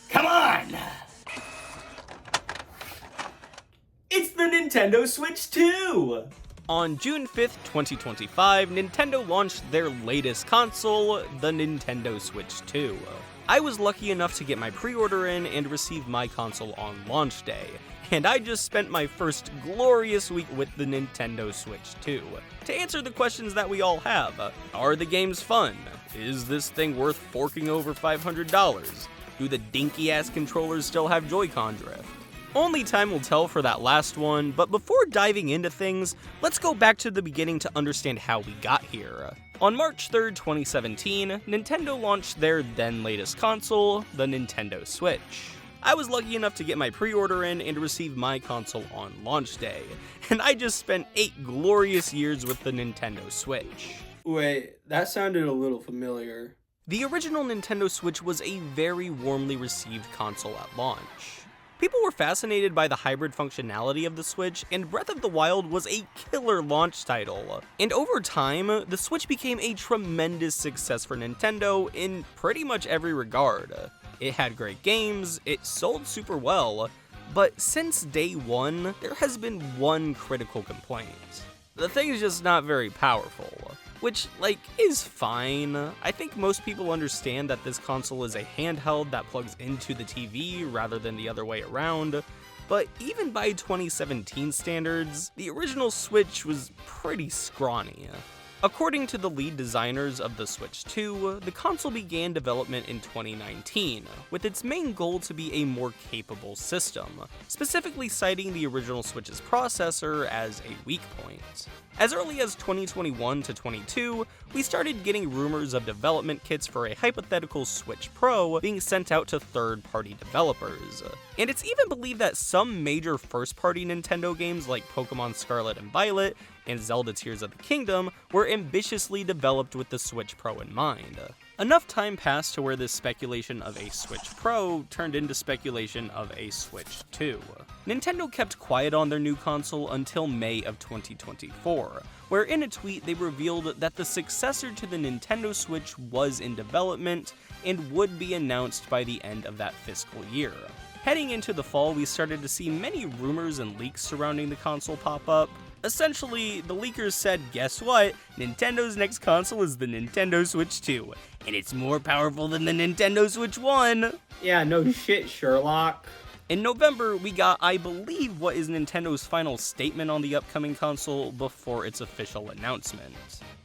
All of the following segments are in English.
Come on! It's the Nintendo Switch 2! On June 5th, 2025, Nintendo launched their latest console, the Nintendo Switch 2. I was lucky enough to get my pre-order in and receive my console on launch day, and I just spent my first glorious week with the Nintendo Switch 2. To answer the questions that we all have, are the games fun? Is this thing worth forking over $500? Do the dinky-ass controllers still have Joy-Con drift? Only time will tell for that last one, but before diving into things, let's go back to the beginning to understand how we got here. On March 3rd, 2017, Nintendo launched their then latest console, the Nintendo Switch. I was lucky enough to get my pre-order in and receive my console on launch day, and I just spent 8 glorious years with the Nintendo Switch. Wait, that sounded a little familiar. The original Nintendo Switch was a very warmly received console at launch. People were fascinated by the hybrid functionality of the Switch, and Breath of the Wild was a killer launch title. And over time, the Switch became a tremendous success for Nintendo in pretty much every regard. It had great games, it sold super well, but since day one, there has been one critical complaint. The thing is just not very powerful. Which, is fine. I think most people understand that this console is a handheld that plugs into the TV rather than the other way around, but even by 2017 standards, the original Switch was pretty scrawny. According to the lead designers of the Switch 2, the console began development in 2019, with its main goal to be a more capable system, specifically citing the original Switch's processor as a weak point. As early as 2021 to 22, we started getting rumors of development kits for a hypothetical Switch Pro being sent out to third-party developers. And it's even believed that some major first-party Nintendo games like Pokemon Scarlet and Violet and Zelda Tears of the Kingdom were ambitiously developed with the Switch Pro in mind. Enough time passed to where this speculation of a Switch Pro turned into speculation of a Switch 2. Nintendo kept quiet on their new console until May of 2024, where in a tweet they revealed that the successor to the Nintendo Switch was in development and would be announced by the end of that fiscal year. Heading into the fall, we started to see many rumors and leaks surrounding the console pop up. Essentially, the leakers said, guess what? Nintendo's next console is the Nintendo Switch 2, and it's more powerful than the Nintendo Switch 1! Yeah, no shit, Sherlock. In November, we got, I believe, what is Nintendo's final statement on the upcoming console before its official announcement.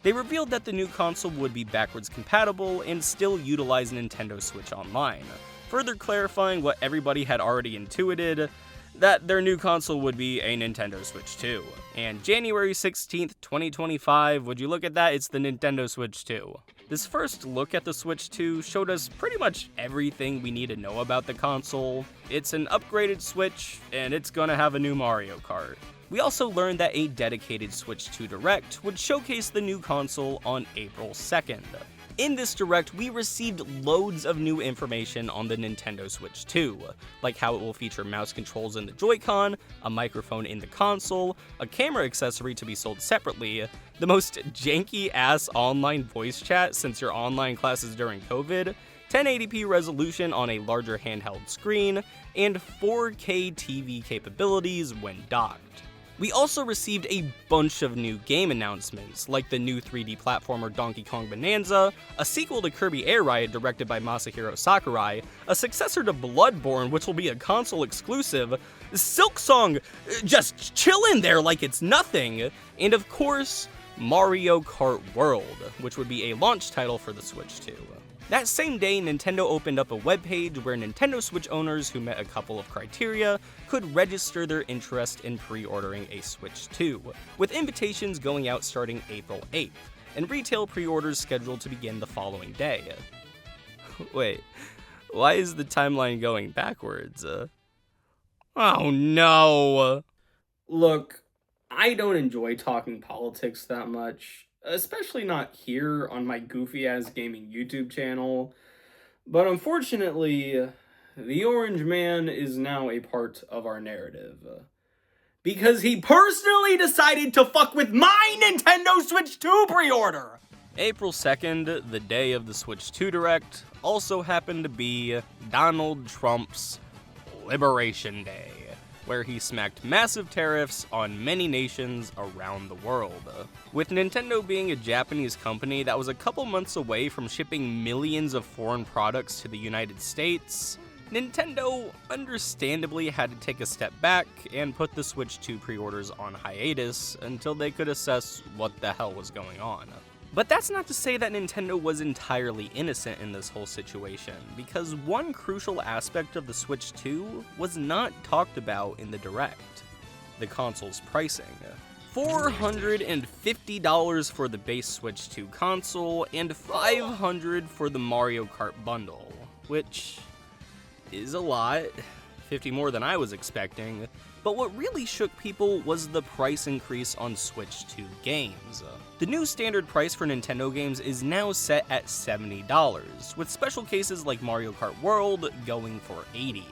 They revealed that the new console would be backwards compatible and still utilize Nintendo Switch Online, further clarifying what everybody had already intuited, that their new console would be a Nintendo Switch 2. And January 16th, 2025, would you look at that, it's the Nintendo Switch 2. This first look at the Switch 2 showed us pretty much everything we need to know about the console. It's an upgraded Switch, and it's gonna have a new Mario Kart. We also learned that a dedicated Switch 2 Direct would showcase the new console on April 2nd. In this Direct, we received loads of new information on the Nintendo Switch 2, like how it will feature mouse controls in the Joy-Con, a microphone in the console, a camera accessory to be sold separately, the most janky-ass online voice chat since your online classes during COVID, 1080p resolution on a larger handheld screen, and 4K TV capabilities when docked. We also received a bunch of new game announcements, like the new 3D platformer Donkey Kong Bonanza, a sequel to Kirby Air Ride directed by Masahiro Sakurai, a successor to Bloodborne which will be a console exclusive, Silksong, just chill in there like it's nothing, and of course, Mario Kart World, which would be a launch title for the Switch 2. That same day, Nintendo opened up a webpage where Nintendo Switch owners who met a couple of criteria could register their interest in pre-ordering a Switch 2, with invitations going out starting April 8th, and retail pre-orders scheduled to begin the following day. Wait, why is the timeline going backwards? Oh no! Look, I don't enjoy talking politics that much, especially not here on my goofy-ass gaming YouTube channel, but unfortunately, the Orange Man is now a part of our narrative. because he personally decided to fuck with my Nintendo Switch 2 pre-order. April 2nd, the day of the Switch 2 Direct, also happened to be Donald Trump's Liberation Day, where he smacked massive tariffs on many nations around the world. With Nintendo being a Japanese company that was a couple months away from shipping millions of foreign products to the United States, Nintendo understandably had to take a step back and put the Switch 2 pre-orders on hiatus until they could assess what the hell was going on. But that's not to say that Nintendo was entirely innocent in this whole situation, because one crucial aspect of the Switch 2 was not talked about in the Direct: the console's pricing. $450 for the base Switch 2 console, and $500 for the Mario Kart bundle, which is a lot, 50 more than I was expecting. But what really shook people was the price increase on Switch 2 games. The new standard price for Nintendo games is now set at $70, with special cases like Mario Kart World going for $80.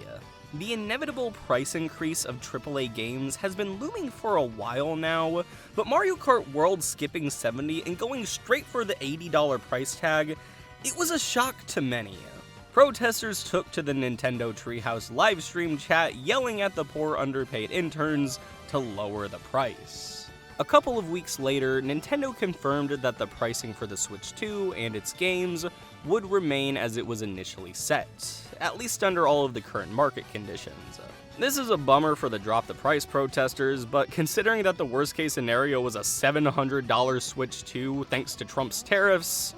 The inevitable price increase of AAA games has been looming for a while now, but Mario Kart World skipping $70 and going straight for the $80 price tag, it was a shock to many. Protesters took to the Nintendo Treehouse livestream chat yelling at the poor underpaid interns to lower the price. A couple of weeks later, Nintendo confirmed that the pricing for the Switch 2 and its games would remain as it was initially set, at least under all of the current market conditions. This is a bummer for the drop the price protesters, but considering that the worst case scenario was a $700 Switch 2 thanks to Trump's tariffs,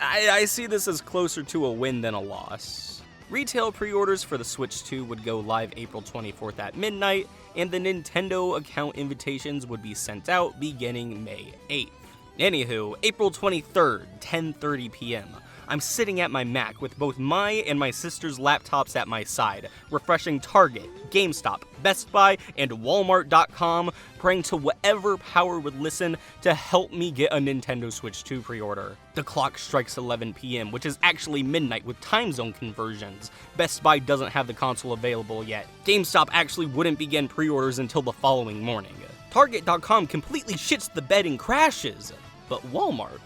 I see this as closer to a win than a loss. Retail pre-orders for the Switch 2 would go live April 24th at midnight, and the Nintendo account invitations would be sent out beginning May 8th. Anywho, April 23rd, 10:30 p.m. I'm sitting at my Mac with both my and my sister's laptops at my side, refreshing Target, GameStop, Best Buy, and Walmart.com, praying to whatever power would listen to help me get a Nintendo Switch 2 pre-order. The clock strikes 11 p.m., which is actually midnight with time zone conversions. Best Buy doesn't have the console available yet. GameStop actually wouldn't begin pre-orders until the following morning. Target.com completely shits the bed and crashes. But Walmart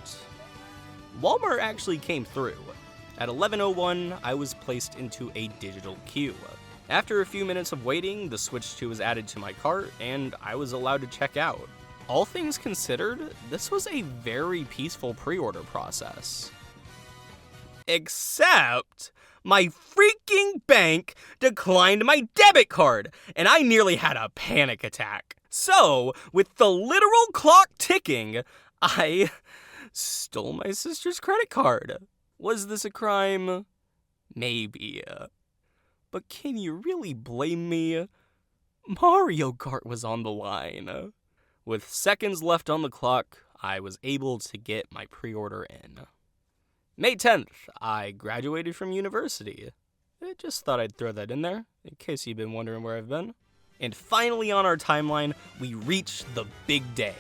actually came through. At 11:01, I was placed into a digital queue. After a few minutes of waiting, the Switch 2 was added to my cart, and I was allowed to check out. All things considered, this was a very peaceful pre-order process. Except my freaking bank declined my debit card, and I nearly had a panic attack. So, with the literal clock ticking, I stole my sister's credit card. Was this a crime? Maybe. But can you really blame me? Mario Kart was on the line. With seconds left on the clock, I was able to get my pre-order in. May 10th, I graduated from university. I just thought I'd throw that in there, in case you've been wondering where I've been. And finally on our timeline, we reach the big day,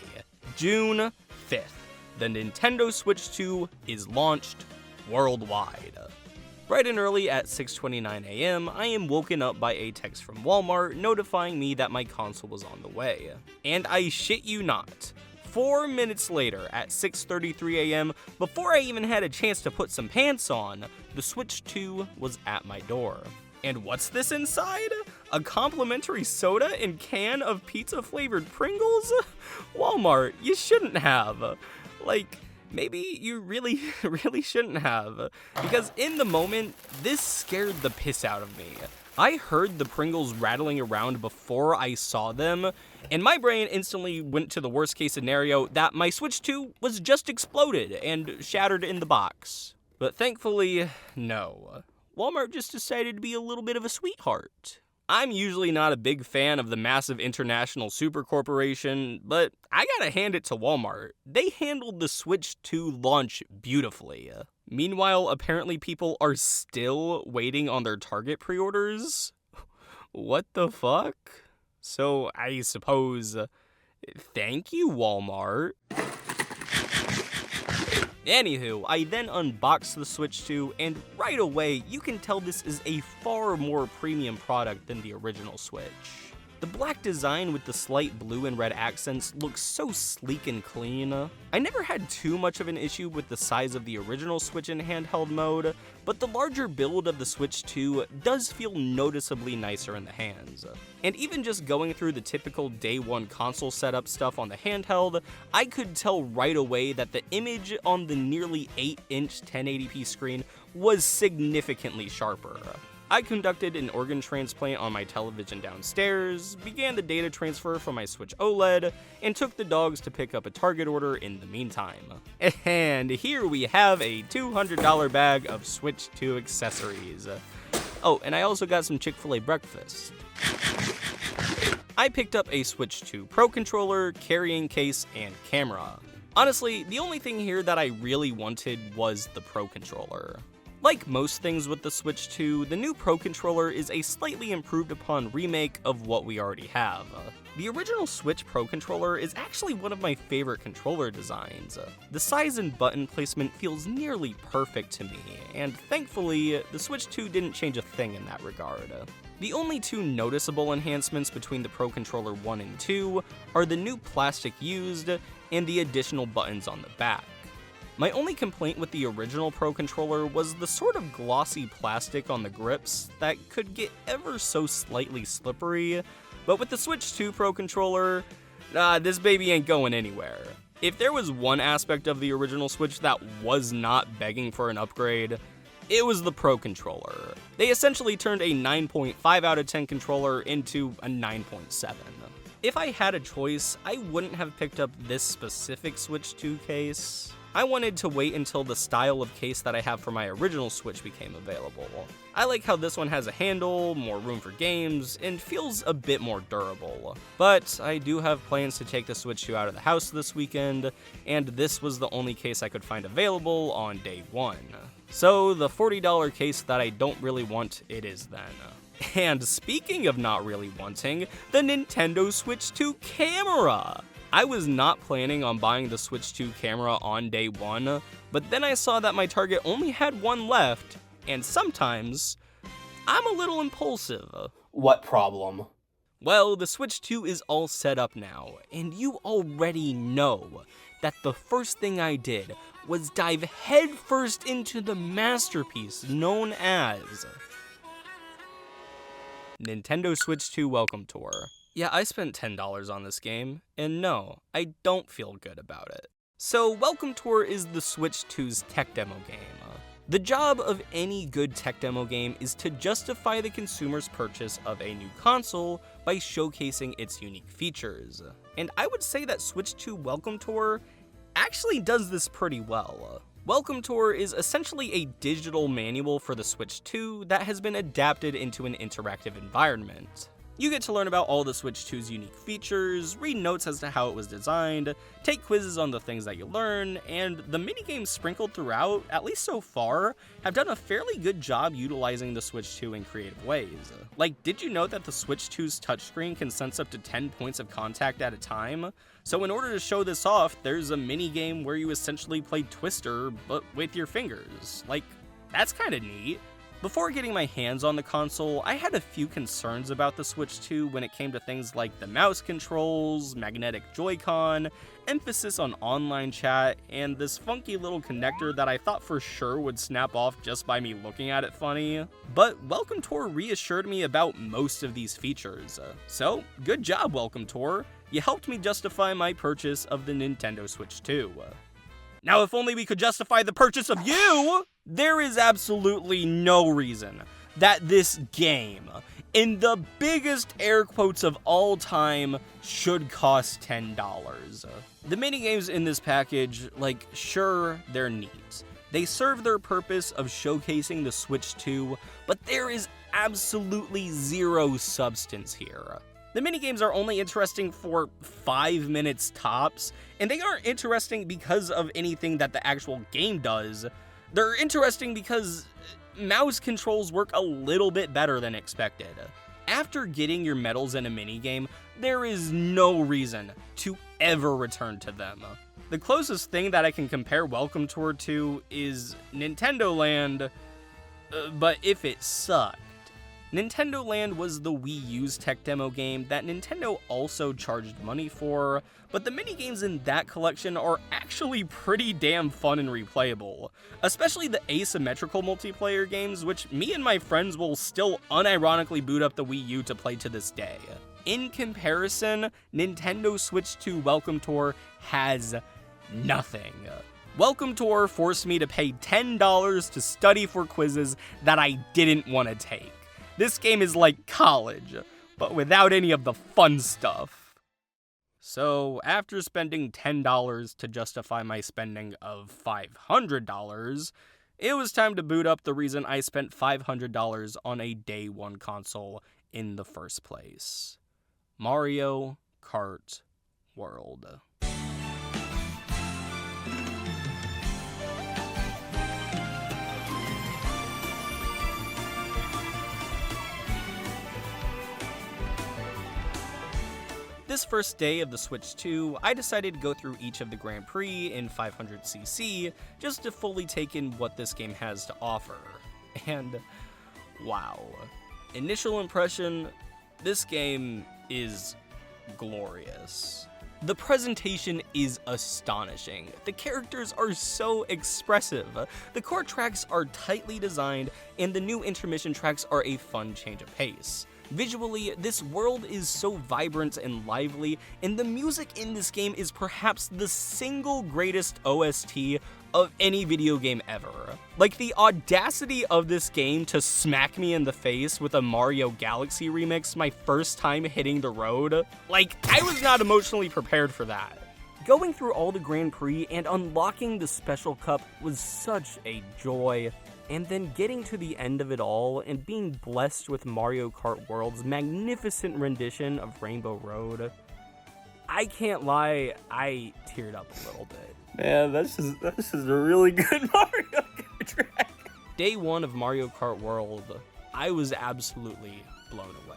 June 5th. The Nintendo Switch 2 is launched worldwide. Bright and early at 6:29 a.m., I am woken up by a text from Walmart notifying me that my console was on the way. And I shit you not, 4 minutes later at 6:33 a.m., before I even had a chance to put some pants on, the Switch 2 was at my door. And what's this inside? A complimentary soda and can of pizza-flavored Pringles? Walmart, you shouldn't have. Maybe you really shouldn't have. Because in the moment, this scared the piss out of me. I heard the Pringles rattling around before I saw them, and my brain instantly went to the worst case scenario that my Switch 2 was just exploded and shattered in the box. But thankfully, no. Walmart just decided to be a little bit of a sweetheart. I'm usually not a big fan of the massive international super corporation, but I gotta hand it to Walmart. They handled the Switch 2 launch beautifully. Meanwhile, apparently people are still waiting on their Target pre-orders. What the fuck? So I suppose, thank you, Walmart. Anywho, I then unboxed the Switch 2, and right away, you can tell this is a far more premium product than the original Switch. The black design with the slight blue and red accents looks so sleek and clean. I never had too much of an issue with the size of the original Switch in handheld mode, but the larger build of the Switch 2 does feel noticeably nicer in the hands. And even just going through the typical day one console setup stuff on the handheld, I could tell right away that the image on the nearly 8-inch 1080p screen was significantly sharper. I conducted an organ transplant on my television downstairs, began the data transfer from my Switch OLED, and took the dogs to pick up a Target order in the meantime. And here we have a $200 bag of Switch 2 accessories. Oh, and I also got some Chick-fil-A breakfast. I picked up a Switch 2 Pro controller, carrying case, and camera. Honestly, the only thing here that I really wanted was the Pro controller. Like most things with the Switch 2, the new Pro controller is a slightly improved upon remake of what we already have. The original Switch Pro controller is actually one of my favorite controller designs. The size and button placement feels nearly perfect to me, and thankfully, the Switch 2 didn't change a thing in that regard. The only two noticeable enhancements between the Pro Controller 1 and 2 are the new plastic used and the additional buttons on the back. My only complaint with the original Pro Controller was the sort of glossy plastic on the grips that could get ever so slightly slippery, but with the Switch 2 Pro Controller, this baby ain't going anywhere. If there was one aspect of the original Switch that was not begging for an upgrade, it was the Pro Controller. They essentially turned a 9.5 out of 10 controller into a 9.7. If I had a choice, I wouldn't have picked up this specific Switch 2 case. I wanted to wait until the style of case that I have for my original Switch became available. I like how this one has a handle, more room for games, and feels a bit more durable. But I do have plans to take the Switch 2 out of the house this weekend, and this was the only case I could find available on day one. So the $40 case that I don't really want, it is then. And speaking of not really wanting, the Nintendo Switch 2 camera! I was not planning on buying the Switch 2 camera on day one, but then I saw that my Target only had one left, and sometimes, I'm a little impulsive. What problem? Well, the Switch 2 is all set up now, and you already know that the first thing I did was dive headfirst into the masterpiece known as Nintendo Switch 2 Welcome Tour. Yeah, I spent $10 on this game, and no, I don't feel good about it. So, Welcome Tour is the Switch 2's tech demo game. The job of any good tech demo game is to justify the consumer's purchase of a new console by showcasing its unique features. And I would say that Switch 2 Welcome Tour actually does this pretty well. Welcome Tour is essentially a digital manual for the Switch 2 that has been adapted into an interactive environment. You get to learn about all the Switch 2's unique features, read notes as to how it was designed, take quizzes on the things that you learn, and the minigames sprinkled throughout, at least so far, have done a fairly good job utilizing the Switch 2 in creative ways. Like, did you know that the Switch 2's touchscreen can sense up to 10 points of contact at a time? So in order to show this off, there's a minigame where you essentially play Twister, but with your fingers. Like, that's kinda neat. Before getting my hands on the console, I had a few concerns about the Switch 2 when it came to things like the mouse controls, magnetic Joy-Con, emphasis on online chat, and this funky little connector that I thought for sure would snap off just by me looking at it funny. But Welcome Tour reassured me about most of these features. So, good job, Welcome Tour. You helped me justify my purchase of the Nintendo Switch 2. Now, if only we could justify the purchase of you! There is absolutely no reason that this game, in the biggest air quotes of all time, should cost $10. The minigames in this package, like, sure, they're neat. They serve their purpose of showcasing the Switch 2, but there is absolutely zero substance here. The minigames are only interesting for 5 minutes tops, and they aren't interesting because of anything that the actual game does. They're interesting because mouse controls work a little bit better than expected. After getting your medals in a minigame, there is no reason to ever return to them. The closest thing that I can compare Welcome Tour to is Nintendo Land, but if it sucked. Nintendo Land was the Wii U's tech demo game that Nintendo also charged money for, but the minigames in that collection are actually pretty damn fun and replayable, especially the asymmetrical multiplayer games, which me and my friends will still unironically boot up the Wii U to play to this day. In comparison, Nintendo Switch 2 Welcome Tour has nothing. Welcome Tour forced me to pay $10 to study for quizzes that I didn't want to take. This game is like college, but without any of the fun stuff. So, after spending $10 to justify my spending of $500, it was time to boot up the reason I spent $500 on a day one console in the first place. Mario Kart World. This first day of the Switch 2, I decided to go through each of the Grand Prix in 500cc just to fully take in what this game has to offer. And wow. Initial impression, this game is glorious. The presentation is astonishing. The characters are so expressive. The core tracks are tightly designed, and the new intermission tracks are a fun change of pace. Visually, this world is so vibrant and lively, and the music in this game is perhaps the single greatest OST of any video game ever. Like, the audacity of this game to smack me in the face with a Mario Galaxy remix my first time hitting the road, like, I was not emotionally prepared for that. Going through all the Grand Prix and unlocking the Special Cup was such a joy. And then getting to the end of it all and being blessed with Mario Kart World's magnificent rendition of Rainbow Road, I can't lie, I teared up a little bit. Man, this is a really good Mario Kart track. Day one of Mario Kart World, I was absolutely blown away.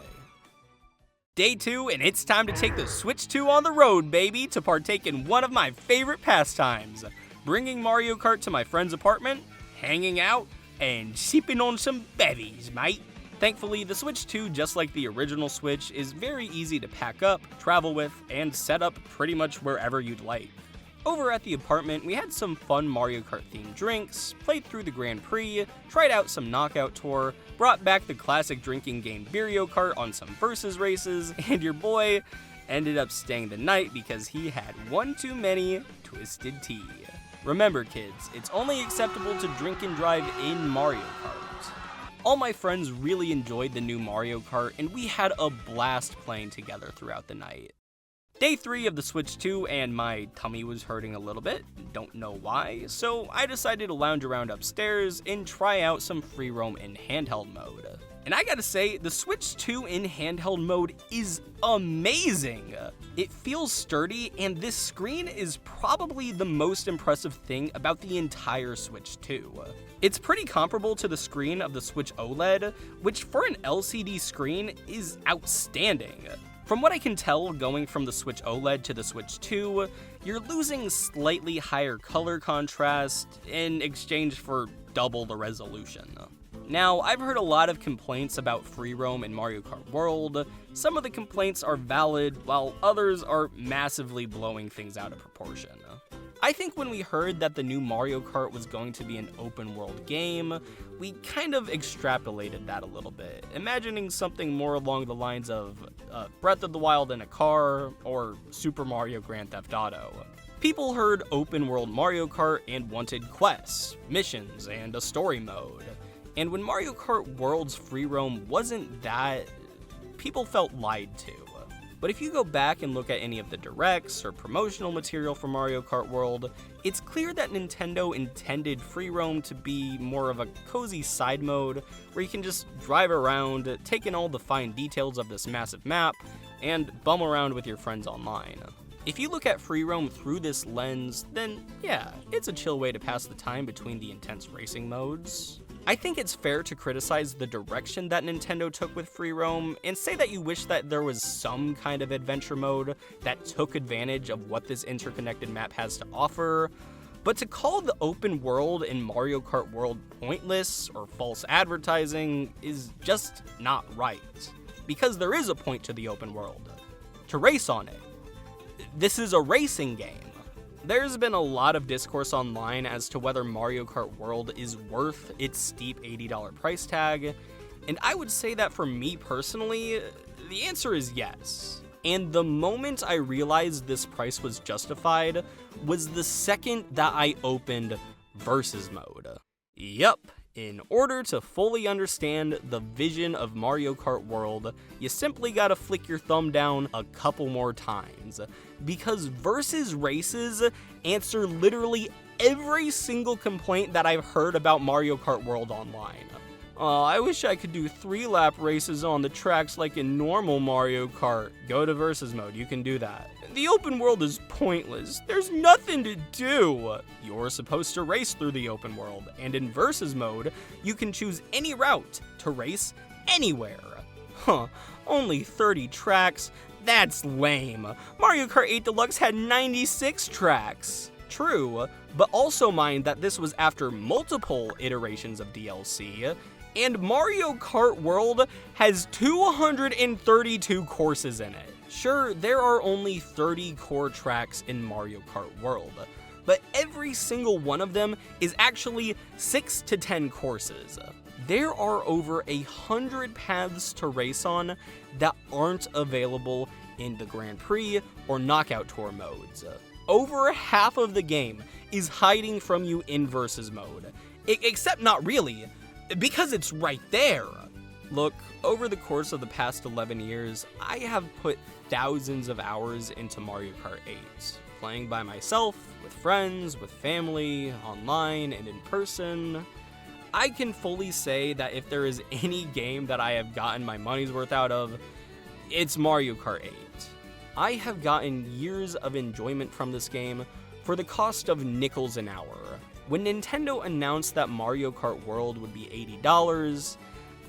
Day two, and it's time to take the Switch 2 on the road, baby, to partake in one of my favorite pastimes, bringing Mario Kart to my friend's apartment, hanging out, and sipping on some bevies, mate. Thankfully, the Switch 2, just like the original Switch, is very easy to pack up, travel with, and set up pretty much wherever you'd like. Over at the apartment, we had some fun Mario Kart themed drinks, played through the Grand Prix, tried out some Knockout Tour, brought back the classic drinking game Mario Kart on some versus races, and your boy ended up staying the night because he had one too many Twisted Tea. Remember, kids, it's only acceptable to drink and drive in Mario Kart. All my friends really enjoyed the new Mario Kart, and we had a blast playing together throughout the night. Day 3 of the Switch 2, and my tummy was hurting a little bit, don't know why, so I decided to lounge around upstairs and try out some free roam in handheld mode. And I gotta say, the Switch 2 in handheld mode is amazing! It feels sturdy, and this screen is probably the most impressive thing about the entire Switch 2. It's pretty comparable to the screen of the Switch OLED, which for an LCD screen is outstanding. From what I can tell, going from the Switch OLED to the Switch 2, you're losing slightly higher color contrast in exchange for double the resolution. Now, I've heard a lot of complaints about free roam in Mario Kart World. Some of the complaints are valid, while others are massively blowing things out of proportion. I think when we heard that the new Mario Kart was going to be an open world game, we kind of extrapolated that a little bit, imagining something more along the lines of Breath of the Wild in a car, or Super Mario Grand Theft Auto. People heard open world Mario Kart and wanted quests, missions, and a story mode. And when Mario Kart World's free roam wasn't that, people felt lied to. But if you go back and look at any of the directs or promotional material for Mario Kart World, it's clear that Nintendo intended free roam to be more of a cozy side mode where you can just drive around, take in all the fine details of this massive map, and bum around with your friends online. If you look at free roam through this lens, then yeah, it's a chill way to pass the time between the intense racing modes. I think it's fair to criticize the direction that Nintendo took with free roam and say that you wish that there was some kind of adventure mode that took advantage of what this interconnected map has to offer, But to call the open world in Mario Kart World pointless or false advertising is just not right. Because there is a point to the open world. To race on it. This is a racing game. There's been a lot of discourse online as to whether Mario Kart World is worth its steep $80 price tag, and I would say that for me personally, the answer is yes. And the moment I realized this price was justified was the second that I opened Versus Mode. Yup, in order to fully understand the vision of Mario Kart World, you simply gotta flick your thumb down a couple more times, because Versus Races answer literally every single complaint that I've heard about Mario Kart World online. I wish I could do 3-lap races on the tracks like in normal Mario Kart. Go to Versus Mode, you can do that. The open world is pointless. There's nothing to do. You're supposed to race through the open world, and in Versus Mode, you can choose any route to race anywhere. Only 30 tracks? That's lame. Mario Kart 8 Deluxe had 96 tracks. True, but also mind that this was after multiple iterations of DLC, and Mario Kart World has 232 courses in it. Sure, there are only 30 core tracks in Mario Kart World, but every single one of them is actually 6 to 10 courses. There are over 100 paths to race on that aren't available in the Grand Prix or Knockout Tour modes. Over half of the game is hiding from you in Versus Mode, except not really, because it's right there. Look, over the course of the past 11 years, I have put thousands of hours into Mario Kart 8, playing by myself, with friends, with family, online, and in person. I can fully say that if there is any game that I have gotten my money's worth out of, it's Mario Kart 8. I have gotten years of enjoyment from this game for the cost of nickels an hour. When Nintendo announced that Mario Kart World would be $80,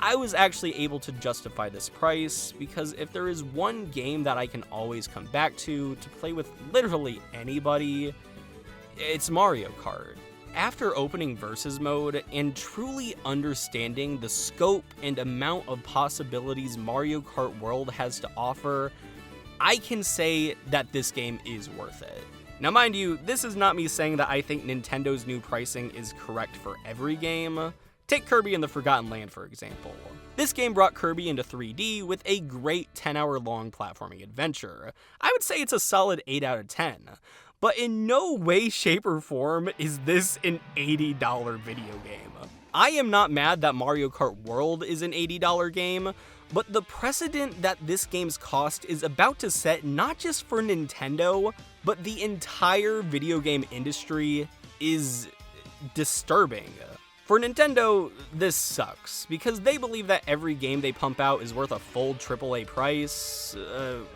I was actually able to justify this price because if there is one game that I can always come back to play with literally anybody, it's Mario Kart. After opening Versus Mode and truly understanding the scope and amount of possibilities Mario Kart World has to offer, I can say that this game is worth it. Now mind you, this is not me saying that I think Nintendo's new pricing is correct for every game. Take Kirby and the Forgotten Land for example. This game brought Kirby into 3D with a great 10-hour long platforming adventure. I would say it's a solid 8 out of 10. But in no way, shape, or form is this an $80 video game. I am not mad that Mario Kart World is an $80 game, but the precedent that this game's cost is about to set not just for Nintendo, but the entire video game industry is disturbing. For Nintendo, this sucks, because they believe that every game they pump out is worth a full AAA price,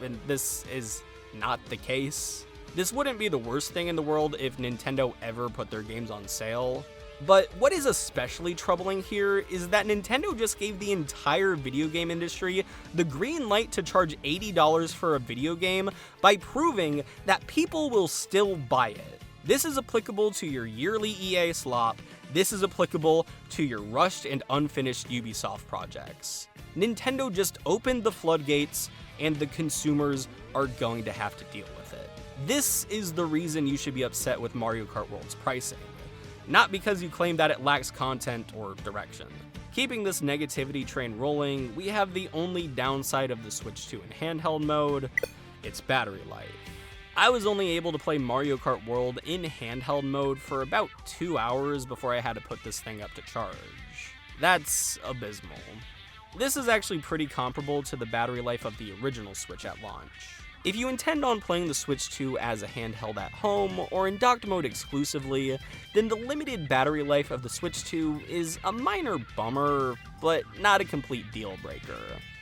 and this is not the case. This wouldn't be the worst thing in the world if Nintendo ever put their games on sale. But what is especially troubling here is that Nintendo just gave the entire video game industry the green light to charge $80 for a video game by proving that people will still buy it. This is applicable to your yearly EA slop. This is applicable to your rushed and unfinished Ubisoft projects. Nintendo just opened the floodgates and the consumers are going to have to deal with it. This is the reason you should be upset with Mario Kart World's pricing. Not because you claim that it lacks content or direction. Keeping this negativity train rolling, we have the only downside of the Switch 2 in handheld mode, its battery life. I was only able to play Mario Kart World in handheld mode for about 2 hours before I had to put this thing up to charge. That's abysmal. This is actually pretty comparable to the battery life of the original Switch at launch. If you intend on playing the Switch 2 as a handheld at home or in docked mode exclusively, then the limited battery life of the Switch 2 is a minor bummer, but not a complete deal breaker.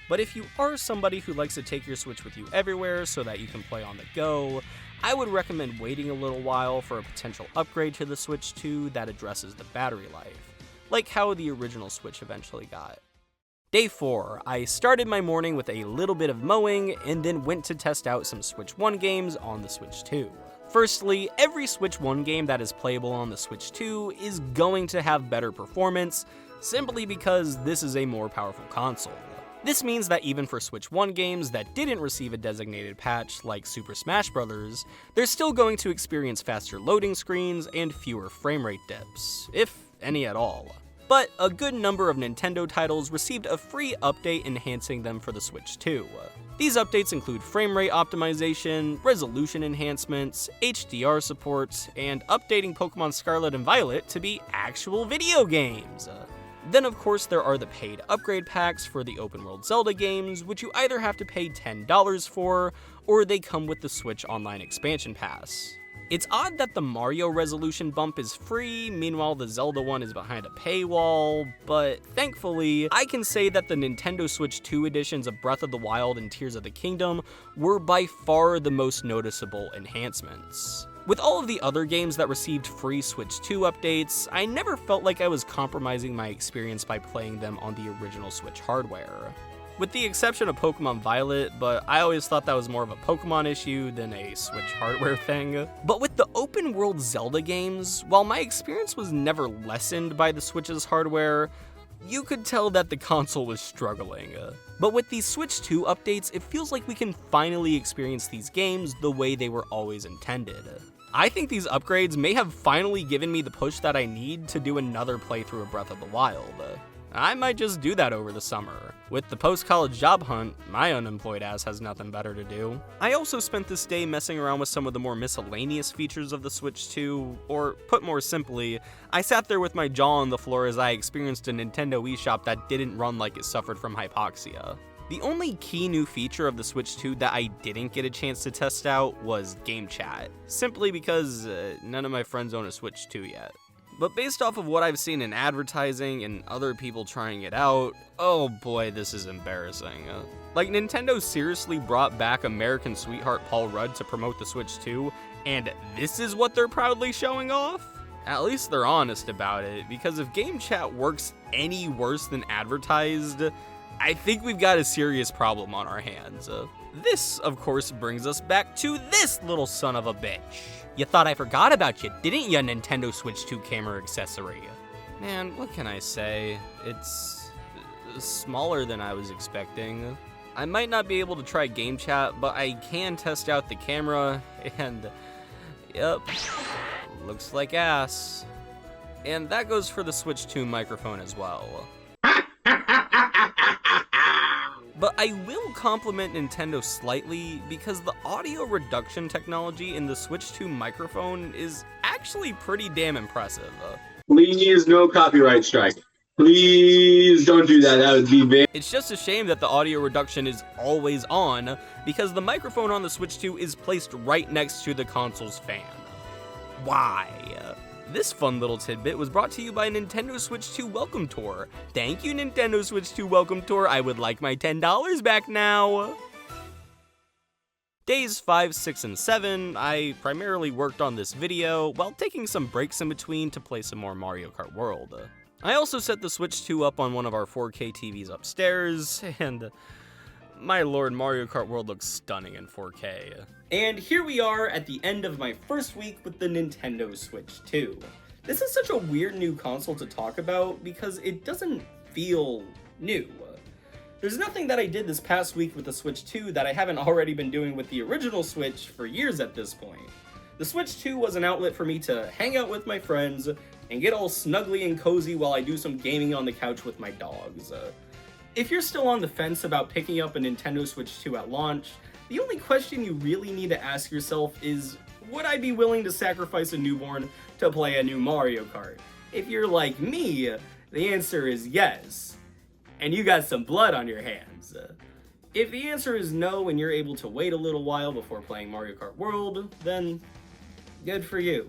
But if you are somebody who likes to take your Switch with you everywhere so that you can play on the go, I would recommend waiting a little while for a potential upgrade to the Switch 2 that addresses the battery life, like how the original Switch eventually got. Day 4, I started my morning with a little bit of mowing and then went to test out some Switch 1 games on the Switch 2. Firstly, every Switch 1 game that is playable on the Switch 2 is going to have better performance, simply because this is a more powerful console. This means that even for Switch 1 games that didn't receive a designated patch like Super Smash Bros., they're still going to experience faster loading screens and fewer frame rate dips, if any at all. But a good number of Nintendo titles received a free update enhancing them for the Switch 2. These updates include frame rate optimization, resolution enhancements, HDR support, and updating Pokemon Scarlet and Violet to be actual video games. Then of course there are the paid upgrade packs for the open world Zelda games, which you either have to pay $10 for, or they come with the Switch Online expansion pass. It's odd that the Mario resolution bump is free, meanwhile the Zelda one is behind a paywall, but thankfully, I can say that the Nintendo Switch 2 editions of Breath of the Wild and Tears of the Kingdom were by far the most noticeable enhancements. With all of the other games that received free Switch 2 updates, I never felt like I was compromising my experience by playing them on the original Switch hardware. With the exception of Pokemon Violet, but I always thought that was more of a Pokemon issue than a Switch hardware thing. But with the open world Zelda games, while my experience was never lessened by the Switch's hardware, you could tell that the console was struggling. But with these Switch 2 updates, it feels like we can finally experience these games the way they were always intended. I think these upgrades may have finally given me the push that I need to do another playthrough of Breath of the Wild. I might just do that over the summer. With the post-college job hunt, my unemployed ass has nothing better to do. I also spent this day messing around with some of the more miscellaneous features of the Switch 2, or put more simply, I sat there with my jaw on the floor as I experienced a Nintendo eShop that didn't run like it suffered from hypoxia. The only key new feature of the Switch 2 that I didn't get a chance to test out was game chat, simply because none of my friends own a Switch 2 yet. But based off of what I've seen in advertising and other people trying it out, oh boy, this is embarrassing. Like, Nintendo seriously brought back American sweetheart Paul Rudd to promote the Switch 2, and this is what they're proudly showing off? At least they're honest about it, because if game chat works any worse than advertised, I think we've got a serious problem on our hands. This, of course, brings us back to this little son of a bitch. You thought I forgot about you, didn't ya, Nintendo Switch 2 camera accessory? Man, what can I say? It's smaller than I was expecting. I might not be able to try game chat, but I can test out the camera, and yep, looks like ass. And that goes for the Switch 2 microphone as well. But I will compliment Nintendo slightly because the audio reduction technology in the Switch 2 microphone is actually pretty damn impressive. Please, no copyright strike. Please don't do that. That would be very... It's just a shame that the audio reduction is always on because the microphone on the Switch 2 is placed right next to the console's fan. Why? This fun little tidbit was brought to you by Nintendo Switch 2 Welcome Tour. Thank you, Nintendo Switch 2 Welcome Tour. I would like my $10 back now. Days 5, 6, and 7, I primarily worked on this video while taking some breaks in between to play some more Mario Kart World. I also set the Switch 2 up on one of our 4K TVs upstairs, and my lord, Mario Kart World looks stunning in 4K. And here we are at the end of my first week with the Nintendo Switch 2. This is such a weird new console to talk about because it doesn't feel new. There's nothing that I did this past week with the Switch 2 that I haven't already been doing with the original Switch for years at this point. The Switch 2 was an outlet for me to hang out with my friends and get all snuggly and cozy while I do some gaming on the couch with my dogs. If you're still on the fence about picking up a Nintendo Switch 2 at launch, the only question you really need to ask yourself is, would I be willing to sacrifice a newborn to play a new Mario Kart? If you're like me, the answer is yes, and you got some blood on your hands. If the answer is no and you're able to wait a little while before playing Mario Kart World, then good for you.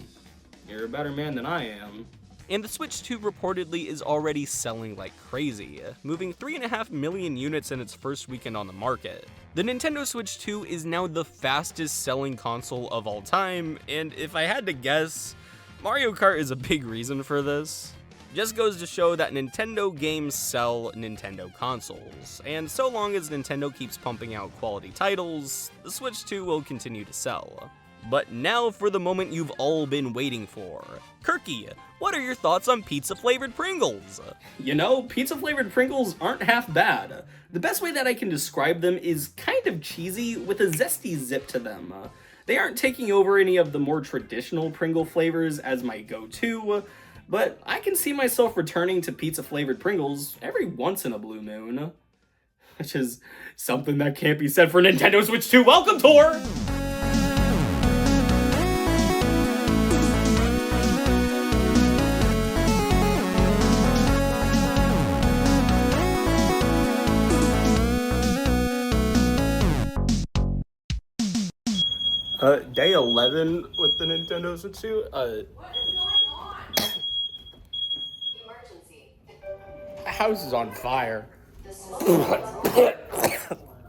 You're a better man than I am. And the Switch 2 reportedly is already selling like crazy, moving 3.5 million units in its first weekend on the market. The Nintendo Switch 2 is now the fastest selling console of all time, and if I had to guess, Mario Kart is a big reason for this. Just goes to show that Nintendo games sell Nintendo consoles, and so long as Nintendo keeps pumping out quality titles, the Switch 2 will continue to sell. But now for the moment you've all been waiting for. Kirky, what are your thoughts on pizza-flavored Pringles? You know, pizza-flavored Pringles aren't half bad. The best way that I can describe them is kind of cheesy with a zesty zip to them. They aren't taking over any of the more traditional Pringle flavors as my go-to, but I can see myself returning to pizza-flavored Pringles every once in a blue moon. Which is something that can't be said for Nintendo Switch 2. Welcome, Tor! Day 11 with the Nintendo Switch 2. What is going on? Emergency. House is on fire. This is